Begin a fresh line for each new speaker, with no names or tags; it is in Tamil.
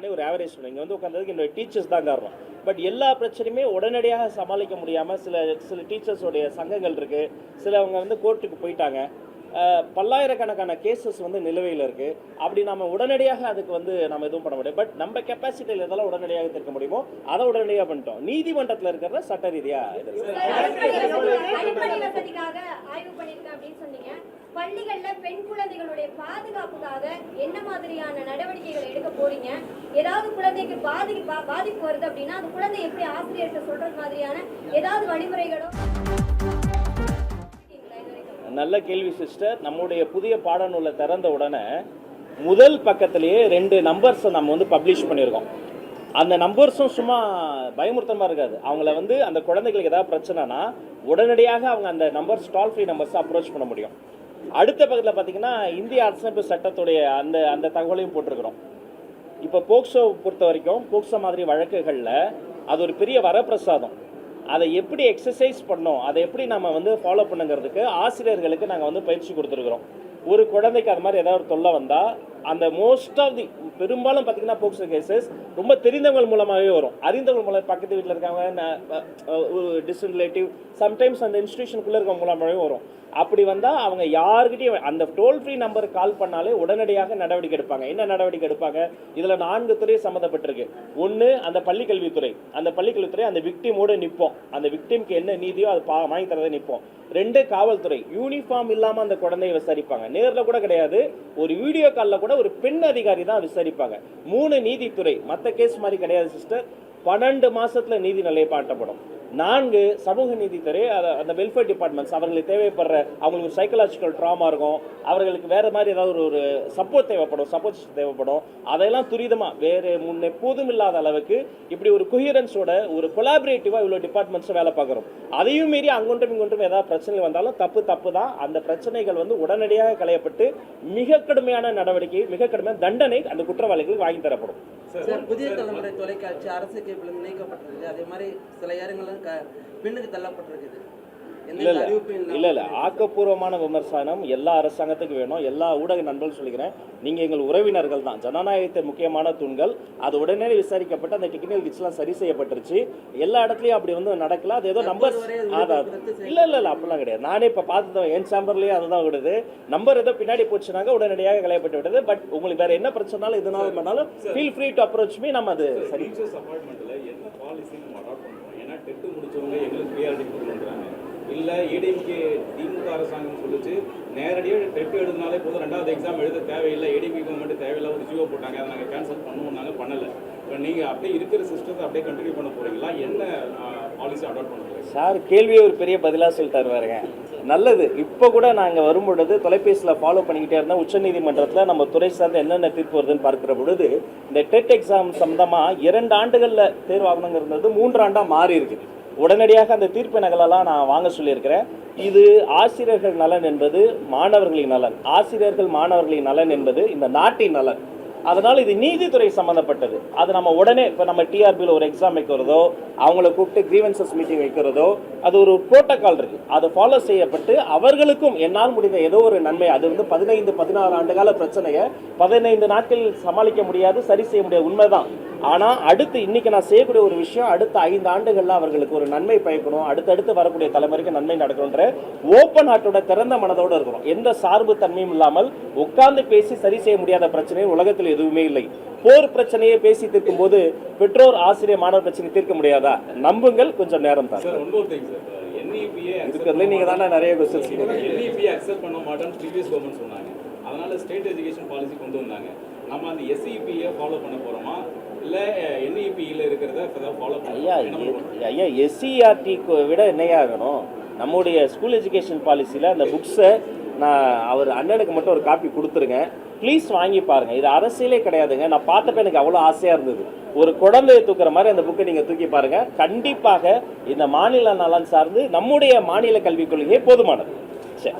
நானே ஒரு ஆவரேஜ் ஸ்டூடெண்ட். இங்கே வந்து உட்காந்ததுக்கு என்னோட டீச்சர்ஸ் தான் காரணம். பட் எல்லா பிரச்சனையுமே உடனடியாக சமாளிக்க முடியாமல் சில டீச்சர்ஸோடைய சங்கங்கள் இருக்குது. சிலவங்க வந்து கோர்ட்டுக்கு போயிட்டாங்க. பல்லாயிரக்கணக்கான கேசஸ் வந்து நிலுவையில் இருக்குது. அப்படி நம்ம உடனடியாக அதுக்கு வந்து நம்ம எதுவும் பண்ண முடியும். பட் நம்ம கெப்பாசிட்டியில் எதெல்லாம் உடனடியாக தீர்க்க முடியுமோ அதை உடனடியாக பண்ணிட்டோம். நீதிமன்றத்தில் இருக்கிறத சட்ட ரீதியாக
பள்ளிகள்ல பெண் குழந்தைகளுடைய பாதுகாப்புக்காக என்ன மாதிரியான நடவடிக்கைகள் எடுக்க போறீங்க? ஏதாவது குழந்தைக்கு பாதிப்பு வருது அப்படின்னா அந்த குழந்தை எப்படி ஆசிரியர்கிட்ட சொல்றது மாதிரியான ஏதாவது வழிமுறைகளோ?
நல்ல கேள்வி சிஸ்டர். நம்முடைய புதிய பாடநூலை திறந்த உடனே முதல் பக்கத்திலேயே 2 நம்பர்ஸை நம்ம வந்து பப்ளிஷ் பண்ணியிருக்கோம். அந்த நம்பர்ஸும் சும்மா பயமுறுத்தமாக இருக்காது. அவங்கள வந்து அந்த குழந்தைகளுக்கு ஏதாவது பிரச்சனைனா உடனடியாக அவங்க அந்த நம்பர்ஸ் டோல் ஃப்ரீ நம்பர்ஸை அப்ரோச் பண்ண முடியும். அடுத்த பக்கத்தில் பார்த்தீங்கன்னா இந்திய அரசமைப்பு சட்டத்துடைய அந்த தகவலையும் போட்டிருக்கிறோம். இப்போ போக்சோ பொறுத்த வரைக்கும் போக்சோ மாதிரி வழக்குகளில் அது ஒரு பெரிய வரப்பிரசாதம். அதை எப்படி எக்ஸசைஸ் பண்ணோம், அதை எப்படி நம்ம வந்து ஃபாலோ பண்ணுங்கிறதுக்கு ஆசிரியர்களுக்கு நாங்கள் வந்து பயிற்சி கொடுத்துருக்குறோம். ஒரு குழந்தைக்கு அது மாதிரி ஏதாவது ஒரு தொல்லை வந்தால் அந்த மோஸ்ட் ஆஃப் தி பெரும்பாலும் பார்த்தீங்கன்னா போக்சோ கேசஸ் ரொம்ப தெரிந்தவங்க மூலமாகவே வரும். அறிந்தவங்க மூலம் பக்கத்து வீட்டில் இருக்காங்க, டிஸ்டன்ட் ரிலேட்டிவ், சம்டைம்ஸ் அந்த இன்ஸ்டியூஷனுக்குள்ளே இருக்க மூலமாகவே வரும். அப்படி வந்தால் அவங்க யாருக்கிட்டையும் அந்த டோல் ஃப்ரீ நம்பருக்கு கால் பண்ணாலே உடனடியாக நடவடிக்கை எடுப்பாங்க. என்ன நடவடிக்கை எடுப்பாங்க? இதில் 4 துறை சம்மந்தப்பட்டிருக்கு. ஒன்று அந்த பள்ளிக்கல்வித்துறை. அந்த பள்ளிக்கல்வித்துறை அந்த விக்டிமோடு நிற்போம். அந்த விக்டிம்க்கு என்ன நீதியோ அது வாங்கி தரதை நிற்போம். 2 காவல்துறை. யூனிஃபார்ம் இல்லாமல் அந்த குழந்தையை விசாரிப்பாங்க. நேரில் கூட கிடையாது, ஒரு வீடியோ காலில் கூட ஒரு பெண் அதிகாரி தான் விசாரிப்பாங்க. 3 நீதித்துறை. மற்ற கேஸ் மாதிரி கிடையாது சிஸ்டர். 12 மாசத்துல நீதி நிலைப்பாட்டப்படும். 4 சமூக நீதித்துறை. அந்த வெல்ஃபேர் டிபார்ட்மெண்ட்ஸ் அவர்களுக்கு தேவைப்படுற அவங்களுக்கு ஒரு சைக்கலாஜிக்கல் ட்ராமா இருக்கும், அவர்களுக்கு வேறு மாதிரி ஏதாவது ஒரு சப்போர்ட் தேவைப்படும். அதையெல்லாம் துரிதமாக வேறு எப்போதும் இல்லாத அளவுக்கு இப்படி ஒரு கொஹிரன்ஸோட ஒரு கொலாபரேட்டிவாக இவ்வளோ டிபார்ட்மெண்ட்ஸும் வேலை பார்க்குறோம். அதையும் மீறி அங்கொன்றும் இங்கொன்றும் ஏதாவது பிரச்சனை வந்தாலும் தப்பு தான். அந்த பிரச்சனைகள் வந்து உடனடியாக களையப்பட்டு மிக கடுமையான நடவடிக்கை, மிக கடுமையான தண்டனை அந்த குற்றவாளிகளுக்கு வாங்கி தரப்படும்.
புதிய தலைமுறை தொலைக்காட்சி அரசு கேபிள் இணைக்கப்பட்டிருக்கு. அதே மாதிரி சில இடங்களும் பின்னுக்கு தள்ளப்பட்டிருக்குது.
இல்ல ஆக்கப்பூர்வமான விமர்சனம் எல்லா அரசாங்கத்துக்கும் வேணும். எல்லா ஊடக நண்பர்கள் சொல்லிக்கிறேன், நீங்க எங்கள் உறவினர்கள் தான். ஜனநாயகத்தின் முக்கியமான தூண்கள். அது உடனே விசாரிக்கப்பட்டு அந்த டெக்னிக்கல் கிட்ஸ்லாம் சரி செய்யப்பட்டுருச்சு. எல்லா இடத்துலையும் அப்படி வந்து நடக்கல. அது ஏதோ நம்பர் இல்ல அப்படிலாம் கிடையாது. நானே இப்போ பார்த்து என் சாம்பர்லேயே அதுதான் விடுது. நம்பர் ஏதோ பின்னாடி போச்சுனாங்க உடனடியாக களையப்பட்டு விடுது. பட் உங்களுக்கு வேற என்ன பிரச்சனாலும் எதுனாலும் பண்ணாலும் feel free to approach me. நம்ம அது சரி
டெட்டு முடிச்சவங்க எங்களுக்கு ப்ரியாரிட்டி கொடுக்கணுன்றாங்க. இல்லை ஏடிஎம்கே திமுக அரசாங்கம் சொல்லிச்சு நேரடியாக டெட்டு எழுதினாலே போதும், 2வது எக்ஸாம் எழுத தேவையில்லை, ஏடிஎம்கே கவர்மெண்ட் தேவையில்லை ஒரு ஜியோ போட்டாங்க, அதை நாங்கள் கேன்சல் பண்ணுவோம்னாங்க, பண்ணலை. இப்போ நீங்கள் அப்படியே இருக்கிற சிஸ்டத்தை அப்படியே கண்டினியூ பண்ண போகிறீங்களா? என்ன பாலிசி அடாப்ட் பண்ண போகிறீங்க?
சார் கேள்வியே ஒரு பெரிய பதிலாக சொல்லிட்டார் பாருங்க. நல்லது. இப்போ கூட நாங்கள் வரும்பொழுது தொலைபேசியில் ஃபாலோ பண்ணிக்கிட்டே இருந்தோம். உச்சநீதிமன்றத்தில் நம்ம துறை சார்ந்த என்னென்ன தீர்ப்பு வருதுன்னு பார்க்குற பொழுது இந்த டெட் எக்ஸாம் சம்பந்தமாக 2 ஆண்டுகளில் தேர்வாகணுங்கிறது 3 ஆண்டாக மாறி இருக்குது. உடனடியாக அந்த தீர்ப்பு நகலெல்லாம் நான் வாங்க சொல்லியிருக்கிறேன். இது ஆசிரியர்கள் நலன் என்பது மாணவர்களின் நலன், ஆசிரியர்கள் மாணவர்களின் நலன் என்பது இந்த நாட்டின் நலன். அதனால் இது நீதித்துறை சம்மந்தப்பட்டது. அது நம்ம உடனே இப்போ நம்ம டிஆர்பியில் ஒரு எக்ஸாம் வைக்கிறதோ, அவங்கள கூப்பிட்டு கிரீவன்சஸ் மீட்டிங் வைக்கிறதோ, அது ஒரு புரோட்டோகால் இருக்குது. அது ஃபாலோ செய்யப்பட்டு அவர்களுக்கும் என்னால் முடிந்த ஏதோ ஒரு நன்மை, அது வந்து 15-16 ஆண்டுகால பிரச்சனையை 15 நாட்களில் சமாளிக்க முடியாது, சரி செய்ய முடியாது, உண்மைதான். ஆனால் அடுத்து இன்றைக்கி நான் செய்யக்கூடிய ஒரு விஷயம், அடுத்த 5 ஆண்டுகளில் அவர்களுக்கு ஒரு நன்மை பயக்கணும், அடுத்தடுத்து வரக்கூடிய தலைமுறைக்கு நன்மை நடக்கணுன்ற ஓப்பன் ஹார்ட்டோட திறந்த மனதோடு இருக்கிறோம். எந்த சார்பு தன்மையும் இல்லாமல் உட்கார்ந்து பேசி சரி செய்ய முடியாத பிரச்சனை உலகத்தில் எதுவுமே இல்லை. போர் பிரச்சனையை பேசி தீர்க்கும் போது பெற்றோர் ஆசிரியர் மாணவர் பிரச்சனை தீர்க்க முடியாதா? நம்புங்கள், கொஞ்சம் நேரம் தான். இருக்கிறதுல நீங்கள் தானே நிறைய கொஸ்டின்ஸ்
அக்செப்ட் பண்ண மாட்டோம்னு ப்ரீவியஸ் கவர்மெண்ட் சொன்னாங்க. அதனால ஸ்டேட் எஜுகேஷன் பாலிசி கொண்டு வந்தாங்க. நம்ம அந்த எஸ்இபியை ஃபாலோ பண்ண போகிறோமா இல்லை என்இபியில் இருக்கிறத ஃபாலோ பண்ண?
ஐயா எஸ்சிஆர்டிக்கு விட என்னையாகணும். நம்முடைய ஸ்கூல் எஜுகேஷன் பாலிசியில் அந்த புக்ஸை நான் அவர் அண்ணனுக்கு மட்டும் ஒரு காப்பி கொடுத்துருங்க, ப்ளீஸ் வாங்கி பாருங்கள். இது அரசியலே கிடையாதுங்க. நான் பார்த்தப்ப எனக்கு அவ்வளோ ஆசையாக இருந்தது. ஒரு குழந்தையை தூக்குற மாதிரி அந்த புக்கை நீங்கள் தூக்கி பாருங்கள். கண்டிப்பாக இந்த மாநில நலன் சார்ந்து நம்முடைய மாநில கல்விக் கொள்கையே போதுமானது. சரி.